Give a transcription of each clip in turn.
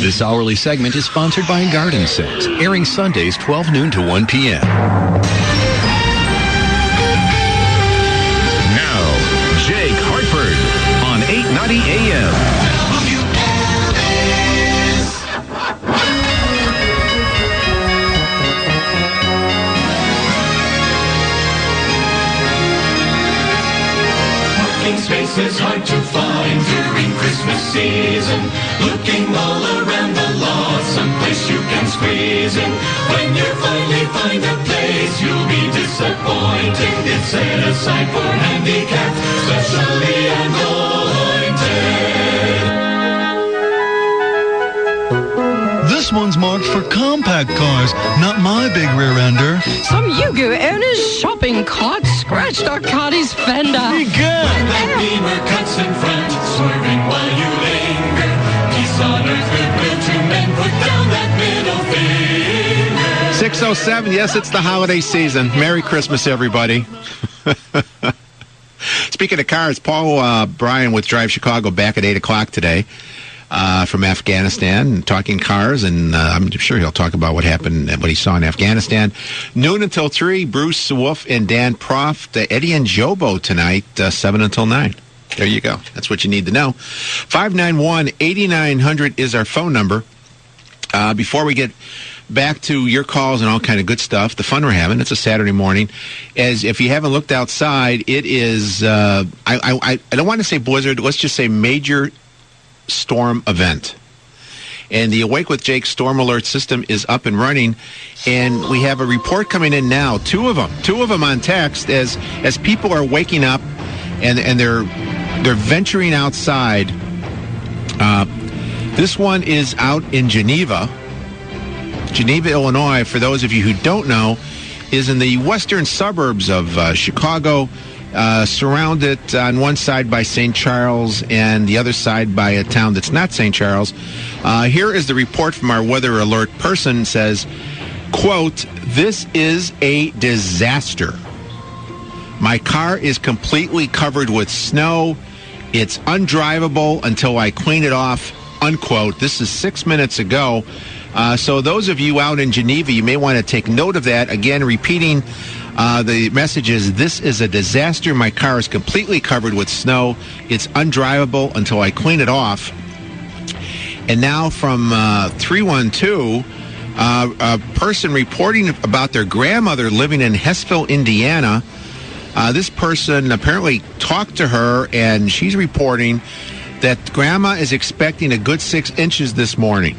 This hourly segment is sponsored by Garden Sense, airing Sundays 12 noon to 1 p.m. Now, Jake Hartford on 890 AM. Space is hard to find during Christmas season. Looking all around the lot, someplace you can squeeze in. When you finally find a place, you'll be disappointed. It's set aside for handicapped, specially anointed. This one's marked for compact cars, not my big rear ender. Some Yugo owner's shopping cart scratched Arcadi's fender. Be good. When that Beamer cuts in front, swerving while you linger. Peace on earth, goodwill to men, put down that middle finger. 6:07, yes, it's the holiday season. Merry Christmas, everybody. Speaking of cars, Paul Bryan with Drive Chicago back at 8 o'clock today. From Afghanistan, talking cars, and I'm sure he'll talk about what happened and what he saw in Afghanistan. Noon until 3, Bruce Wolf and Dan Proft, Eddie and Jobo tonight, 7 until 9. There you go. That's what you need to know. 591-8900 is our phone number. Before we get back to your calls and all kind of good stuff, the fun we're having, it's a Saturday morning. As if you haven't looked outside, it is, I don't want to say blizzard, let's just say major storm event. And the Awake with Jake storm alert system is up and running, and we have a report coming in now, two of them on text as people are waking up and they're venturing outside. This one is out in Geneva, Illinois. For those of you who don't know, is in the western suburbs of Chicago, surrounded on one side by St. Charles and the other side by a town that's not St. Charles. Here is the report from our weather alert person. Says, quote, "This is a disaster. My car is completely covered with snow. It's undrivable until I clean it off," unquote. This is 6 minutes ago. So those of you out in Geneva, you may want to take note of that. Again, repeating, the message is, "This is a disaster. My car is completely covered with snow. It's undrivable until I clean it off." And now from 312, a person reporting about their grandmother living in Hessville, Indiana. This person apparently talked to her, and she's reporting that Grandma is expecting a good 6 inches this morning.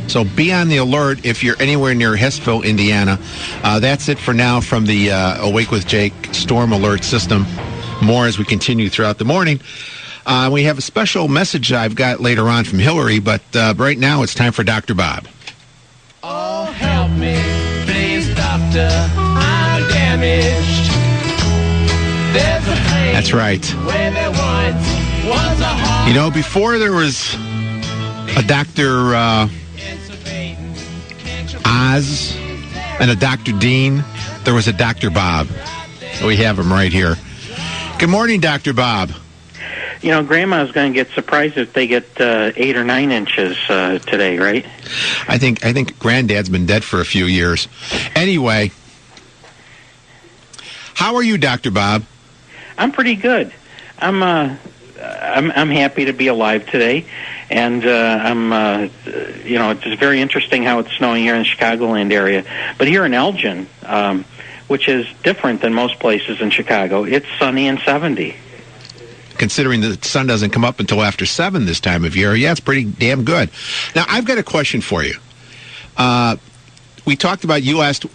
So be on the alert if you're anywhere near Hessville, Indiana. That's it for now from the Awake with Jake storm alert system. More as we continue throughout the morning. We have a special message I've got later on from Hillary, but right now it's time for Dr. Bob. Oh, help me, please, doctor. I'm damaged. There's a place. That's right. Where there once was a heart. You know, before there was a Dr. Oz and a Dr. Dean, there was a Dr. Bob. We have him right here. Good morning, Dr. Bob. You know, Grandma's going to get surprised if they get 8 or 9 inches today, right? I think Granddad's been dead for a few years. Anyway, how are you, Dr. Bob? I'm pretty good. I'm happy to be alive today, and it's very interesting how it's snowing here in the Chicagoland area. But here in Elgin, which is different than most places in Chicago, it's sunny and 70. Considering the sun doesn't come up until after 7 this time of year, yeah, it's pretty damn good. Now, I've got a question for you. We talked about you last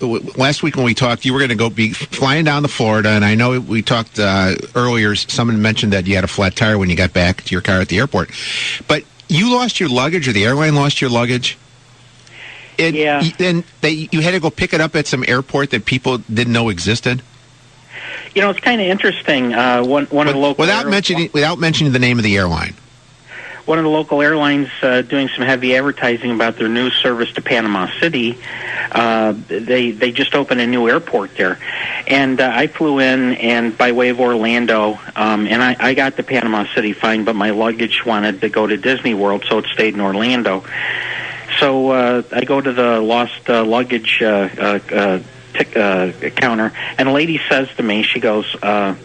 week when we talked. You were going to be flying down to Florida, and I know we talked earlier. Someone mentioned that you had a flat tire when you got back to your car at the airport. But you lost your luggage, or the airline lost your luggage? Yeah. Then you had to go pick it up at some airport that people didn't know existed? You know, it's kind of interesting. One of the local without mentioning the name of the airline. one of the local airlines doing some heavy advertising about their new service to Panama City. They just opened a new airport there, and I flew in and by way of Orlando, and I got to Panama City fine, but my luggage wanted to go to Disney World, so it stayed in Orlando. So I go to the lost luggage counter, and a lady says to me, she goes, where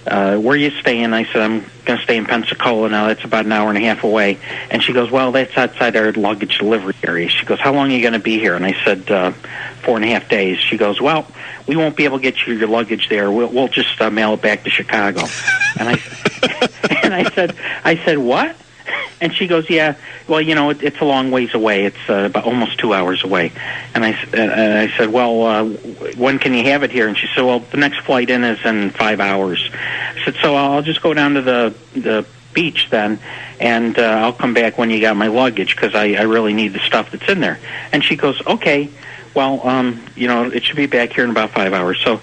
are you staying? I said, I'm going to stay in Pensacola now. That's about an hour and a half away. And she goes, well, that's outside our luggage delivery area. She goes, how long are you going to be here? And I said, 4.5 days. She goes, well, we won't be able to get you your luggage there. We'll just mail it back to Chicago. And I said, what? And she goes, yeah, well, it's a long ways away. It's about almost 2 hours away. And I said, well, when can you have it here? And she said, well, the next flight in is in 5 hours. I said, so I'll just go down to the beach then, and I'll come back when you got my luggage, because I really need the stuff that's in there. And she goes, okay. Well, it should be back here in about 5 hours. So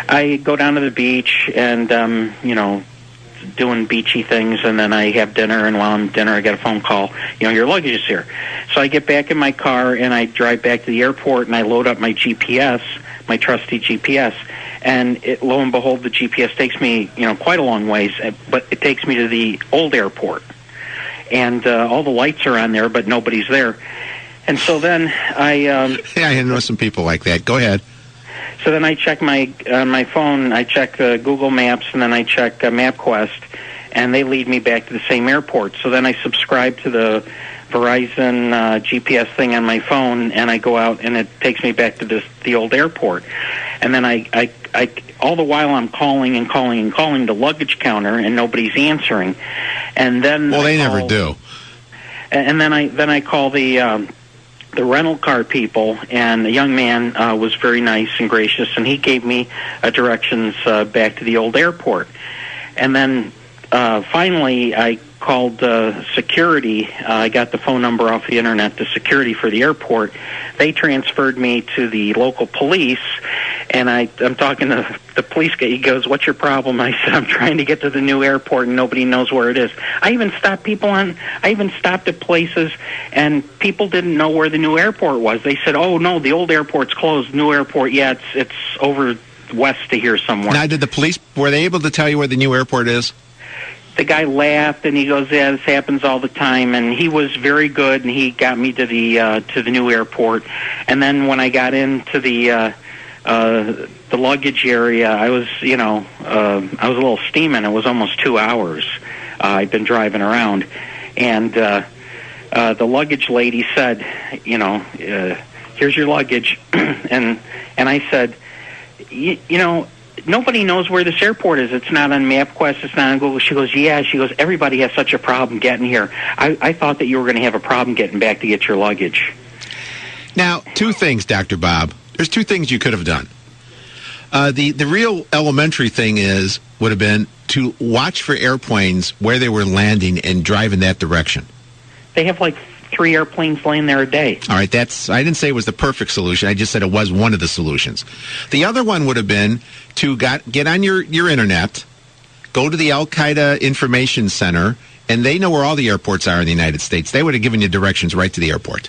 I go down to the beach and, doing beachy things, and then I have dinner, and while I'm dinner I get a phone call, your luggage is here. So I get back in my car and I drive back to the airport and I load up my GPS, my trusty GPS, and lo and behold, the GPS takes me, quite a long ways, but it takes me to the old airport, and all the lights are on there, but nobody's there. And so then I know some people like that. Go ahead. So then I check my phone, I check Google Maps, and then I check MapQuest, and they lead me back to the same airport. So then I subscribe to the Verizon GPS thing on my phone, and I go out, and it takes me back to the old airport. And then I all the while I'm calling the luggage counter, and nobody's answering. And then they never do. And then I call the rental car people, and the young man was very nice and gracious, and he gave me directions back to the old airport. And then finally I called security. I got the phone number off the internet, the security for the airport. They transferred me to the local police, and I'm talking to the police guy. He goes, what's your problem? I said, I'm trying to get to the new airport, and nobody knows where it is. I even stopped at places, and people didn't know where the new airport was. They said, oh, no, the old airport's closed. The new airport, yeah, it's over west to here somewhere. Now, did the police, were they able to tell you where the new airport is? The guy laughed, and he goes, yeah, this happens all the time. And he was very good, and he got me to the new airport. And then when I got into the luggage area, I was a little steaming. It was almost 2 hours. I'd been driving around, and the luggage lady said, here's your luggage. and I said, nobody knows where this airport is. It's not on MapQuest. It's not on Google. She goes, yeah. She goes, everybody has such a problem getting here. I thought that you were going to have a problem getting back to get your luggage. Now, two things, Dr. Bob. There's two things you could have done. The real elementary thing would have been to watch for airplanes where they were landing and drive in that direction. They have like 3 airplanes laying there a day. All right, I didn't say it was the perfect solution. I just said it was one of the solutions. The other one would have been to get on your internet, go to the Al-Qaeda Information Center, and they know where all the airports are in the United States. They would have given you directions right to the airport.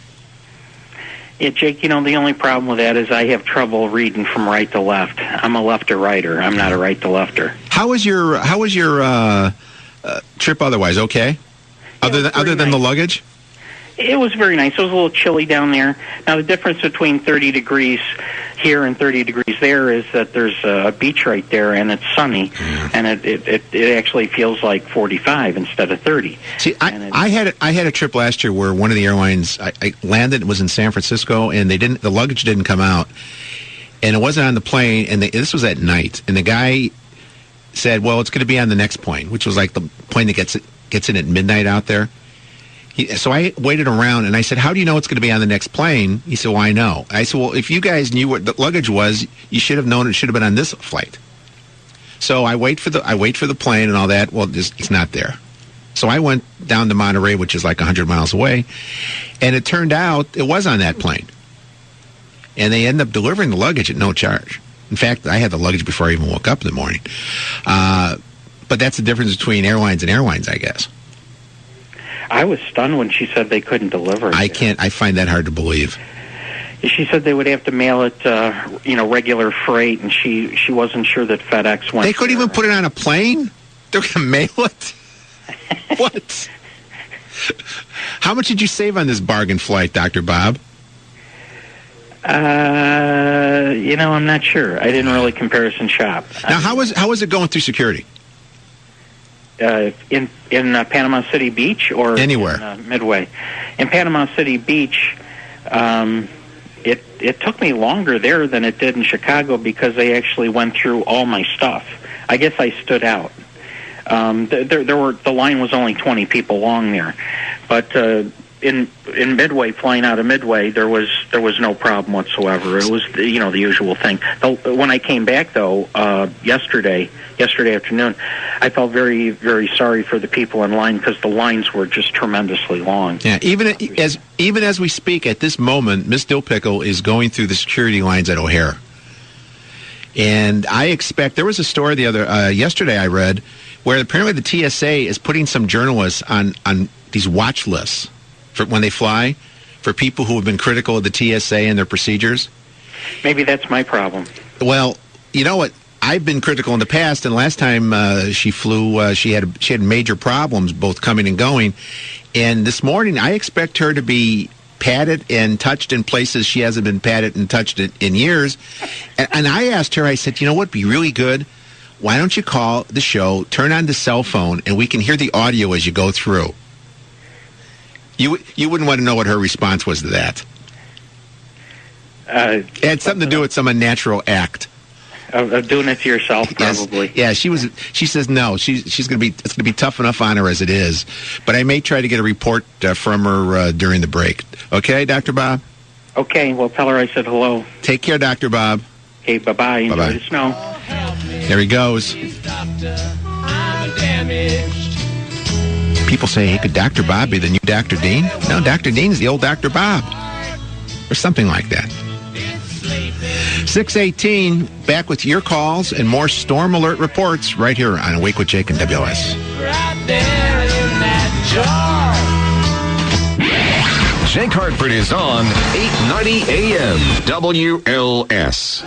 Yeah, Jake, the only problem with that is I have trouble reading from right to left. I'm a left to righter. I'm not a right to lefter. How was your trip otherwise? Okay? Yeah, other than the luggage? It was very nice. It was a little chilly down there. Now, the difference between 30 degrees here and 30 degrees there is that there's a beach right there, and it's sunny, and it actually feels like 45 instead of 30. See, I had a trip last year where one of the airlines I landed. It was in San Francisco, and the luggage didn't come out, and it wasn't on the plane. And this was at night, and the guy said, "Well, it's going to be on the next plane," which was like the plane that gets in at midnight out there. So I waited around, and I said, how do you know it's going to be on the next plane? He said, well, I know. I said, well, if you guys knew what the luggage was, you should have known it should have been on this flight. So I wait for the plane and all that. Well, it's not there. So I went down to Monterey, which is like 100 miles away, and it turned out it was on that plane. And they ended up delivering the luggage at no charge. In fact, I had the luggage before I even woke up in the morning. But that's the difference between airlines and airlines, I guess. I was stunned when she said they couldn't deliver it. I find that hard to believe. She said they would have to mail it, regular freight, and she wasn't sure that FedEx went. They couldn't even put it on a plane? They're going to mail it? What? How much did you save on this bargain flight, Dr. Bob? I'm not sure. I didn't really comparison shop. Now, how was it going through security? In Panama City Beach or anywhere? In, Midway. In Panama City Beach, it took me longer there than it did in Chicago because they actually went through all my stuff. I guess I stood out. The line was only 20 people long there, but in Midway, flying out of Midway, there was no problem whatsoever. It was the usual thing. When I came back though, yesterday afternoon, I felt very, very sorry for the people in line because the lines were just tremendously long. Yeah, even as we speak at this moment, Miss Dillpickle is going through the security lines at O'Hare, and I expect there was a story yesterday I read where apparently the TSA is putting some journalists on these watch lists for when they fly for people who have been critical of the TSA and their procedures. Maybe that's my problem. Well, you know what? I've been critical in the past, and last time she flew, she had major problems both coming and going. And this morning, I expect her to be patted and touched in places she hasn't been patted and touched in years. And I asked her, I said, you know what would be really good? Why don't you call the show, turn on the cell phone, and we can hear the audio as you go through? You wouldn't want to know what her response was to that. It had something to do with some unnatural act. Of doing it to yourself, probably. Yes. Yeah, she says no. It's going to be tough enough on her as it is. But I may try to get a report from her during the break. Okay, Dr. Bob? Okay, well, tell her I said hello. Take care, Dr. Bob. Okay, bye-bye. Enjoy the snow. There he goes. People say, hey, could Dr. Bob be the new Dr. Dean? No, Dr. Dean's the old Dr. Bob. Or something like that. 6:18, back with your calls and more storm alert reports right here on Awake with Jake and WLS. Right there in that jar. Jake Hartford is on 890 AM WLS.